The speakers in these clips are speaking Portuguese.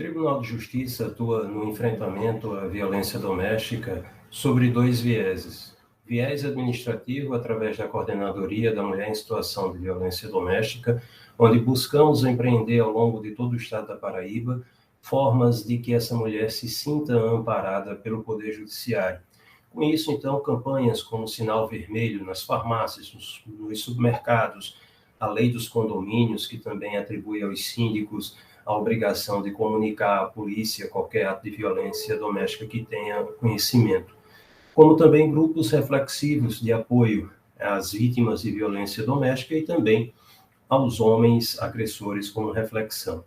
Tribunal de Justiça atua no enfrentamento à violência doméstica sobre dois vieses. Viés administrativo, através da Coordenadoria da Mulher em Situação de Violência Doméstica, onde buscamos empreender ao longo de todo o estado da Paraíba formas de que essa mulher se sinta amparada pelo Poder Judiciário. Com isso, então, campanhas como Sinal Vermelho nas farmácias, nos supermercados, a Lei dos Condomínios, que também atribui aos síndicos a obrigação de comunicar à polícia qualquer ato de violência doméstica que tenha conhecimento, como também grupos reflexivos de apoio às vítimas de violência doméstica e também aos homens agressores como reflexão.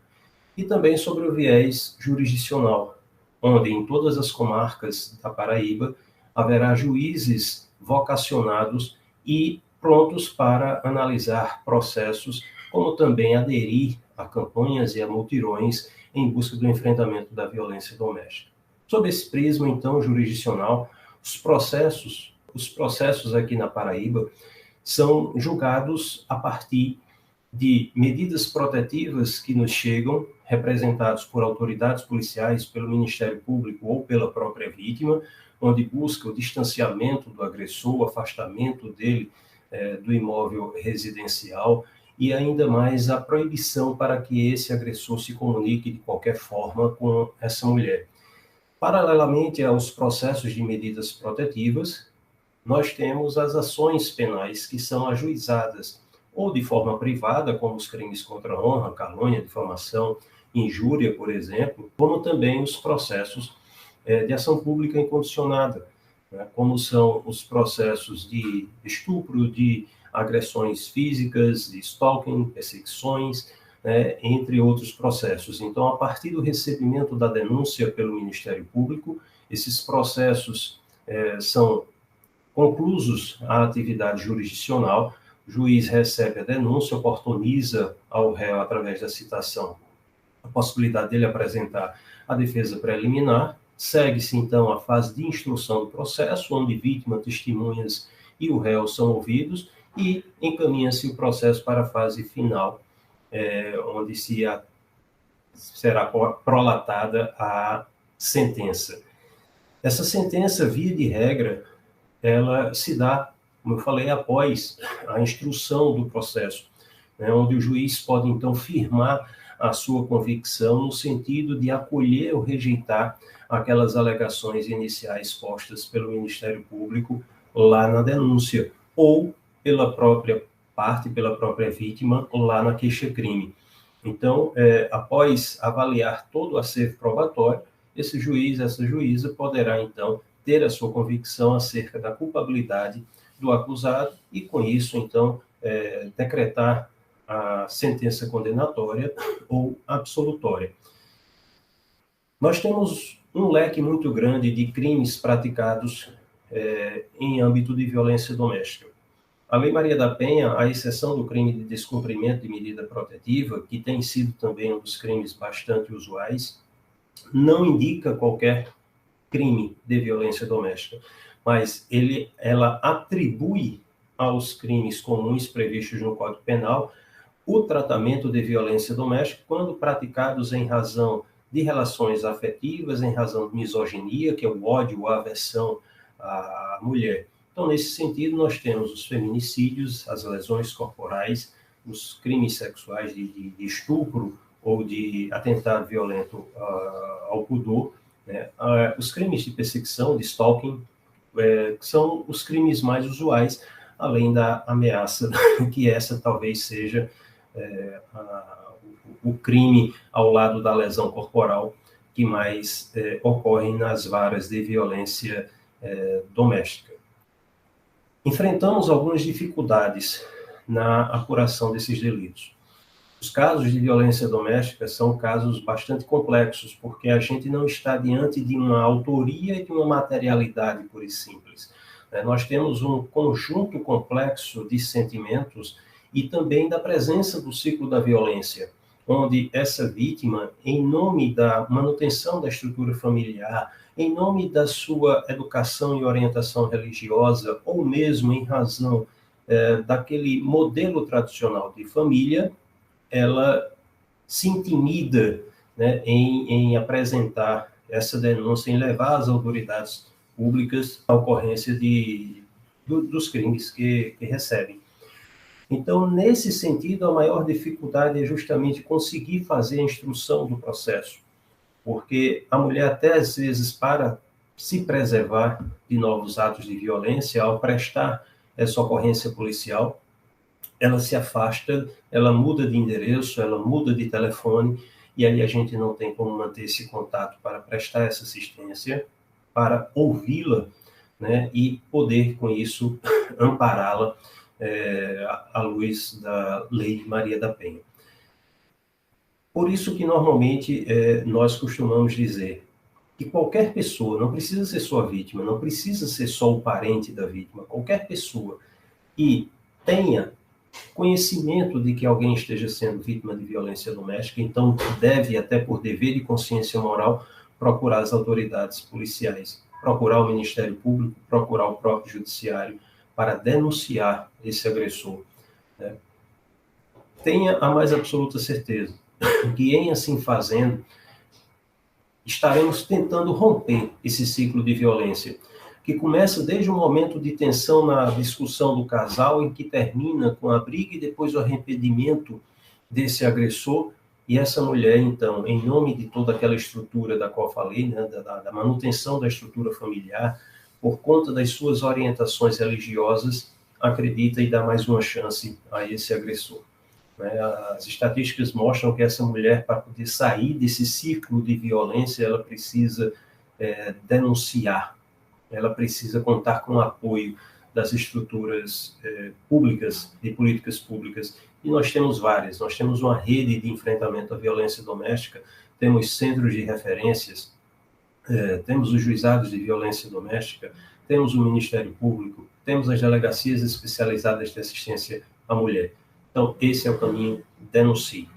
E também sobre o viés jurisdicional, onde em todas as comarcas da Paraíba haverá juízes vocacionados e prontos para analisar processos, como também aderir a campanhas e a mutirões em busca do enfrentamento da violência doméstica. Sob esse prisma, então, jurisdicional, os processos aqui na Paraíba são julgados a partir de medidas protetivas que nos chegam, representados por autoridades policiais, pelo Ministério Público ou pela própria vítima, onde busca o distanciamento do agressor, o afastamento dele do imóvel residencial e ainda mais a proibição para que esse agressor se comunique de qualquer forma com essa mulher. Paralelamente aos processos de medidas protetivas, nós temos as ações penais que são ajuizadas ou de forma privada, como os crimes contra a honra, calúnia, difamação, injúria, por exemplo, como também os processos de ação pública incondicionada, né, como são os processos de estupro, de agressões físicas, de stalking, perseguições, né, entre outros processos. Então, a partir do recebimento da denúncia pelo Ministério Público, esses processos são conclusos a atividade jurisdicional, o juiz recebe a denúncia, oportuniza ao réu, através da citação, a possibilidade dele apresentar a defesa preliminar, segue-se, então, a fase de instrução do processo, onde vítima, testemunhas e o réu são ouvidos, e encaminha-se o processo para a fase final, onde será prolatada a sentença. Essa sentença, via de regra, ela se dá, como eu falei, após a instrução do processo, né, onde o juiz pode, então, firmar a sua convicção no sentido de acolher ou rejeitar aquelas alegações iniciais postas pelo Ministério Público lá na denúncia, ou pela própria parte, pela própria vítima, lá na queixa-crime. Então, após avaliar todo o acervo probatório, esse juiz, essa juíza, poderá, então, ter a sua convicção acerca da culpabilidade do acusado e, com isso, então, decretar a sentença condenatória ou absolutória. Nós temos um leque muito grande de crimes praticados em âmbito de violência doméstica. A Lei Maria da Penha, à exceção do crime de descumprimento de medida protetiva, que tem sido também um dos crimes bastante usuais, não indica qualquer crime de violência doméstica, mas ela atribui aos crimes comuns previstos no Código Penal o tratamento de violência doméstica quando praticados em razão de relações afetivas, em razão de misoginia, que é o ódio, a aversão à mulher. Então, nesse sentido, nós temos os feminicídios, as lesões corporais, os crimes sexuais de estupro ou de atentado violento ao pudor, né? Os crimes de perseguição, de stalking, são os crimes mais usuais, além da ameaça, que essa talvez seja o crime ao lado da lesão corporal que mais ocorre nas varas de violência doméstica. Enfrentamos algumas dificuldades na apuração desses delitos. Os casos de violência doméstica são casos bastante complexos, porque a gente não está diante de uma autoria e de uma materialidade pura e simples. Nós temos um conjunto complexo de sentimentos e também da presença do ciclo da violência, onde essa vítima, em nome da manutenção da estrutura familiar, em nome da sua educação e orientação religiosa, ou mesmo em razão daquele modelo tradicional de família, ela se intimida né, em apresentar essa denúncia, em levar às autoridades públicas a ocorrência dos crimes que recebem. Então, nesse sentido, a maior dificuldade é justamente conseguir fazer a instrução do processo, porque a mulher, até às vezes, para se preservar de novos atos de violência, ao prestar essa ocorrência policial, ela se afasta, ela muda de endereço, ela muda de telefone, e aí a gente não tem como manter esse contato para prestar essa assistência, para ouvi-la, né, e poder, com isso, ampará-la à luz da Lei Maria da Penha. Por isso que, normalmente, nós costumamos dizer que qualquer pessoa, não precisa ser sua vítima, não precisa ser só o parente da vítima, qualquer pessoa que tenha conhecimento de que alguém esteja sendo vítima de violência doméstica, então deve, até por dever de consciência moral, procurar as autoridades policiais, procurar o Ministério Público, procurar o próprio Judiciário para denunciar esse agressor, né? Tenha a mais absoluta certeza que, em assim fazendo, estaremos tentando romper esse ciclo de violência, que começa desde o momento de tensão na discussão do casal, em que termina com a briga e depois o arrependimento desse agressor, e essa mulher, então, em nome de toda aquela estrutura da qual falei, né, da manutenção da estrutura familiar, por conta das suas orientações religiosas, acredita e dá mais uma chance a esse agressor. As estatísticas mostram que essa mulher, para poder sair desse círculo de violência, ela precisa denunciar, ela precisa contar com o apoio das estruturas públicas e políticas públicas. E nós temos várias, nós temos uma rede de enfrentamento à violência doméstica, temos centros de referências, temos os juizados de violência doméstica, temos o Ministério Público, temos as delegacias especializadas de assistência à mulher. Então, esse é o caminho, denuncie.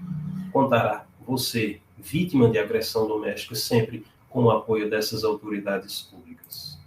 Contará você, vítima de agressão doméstica, sempre com o apoio dessas autoridades públicas.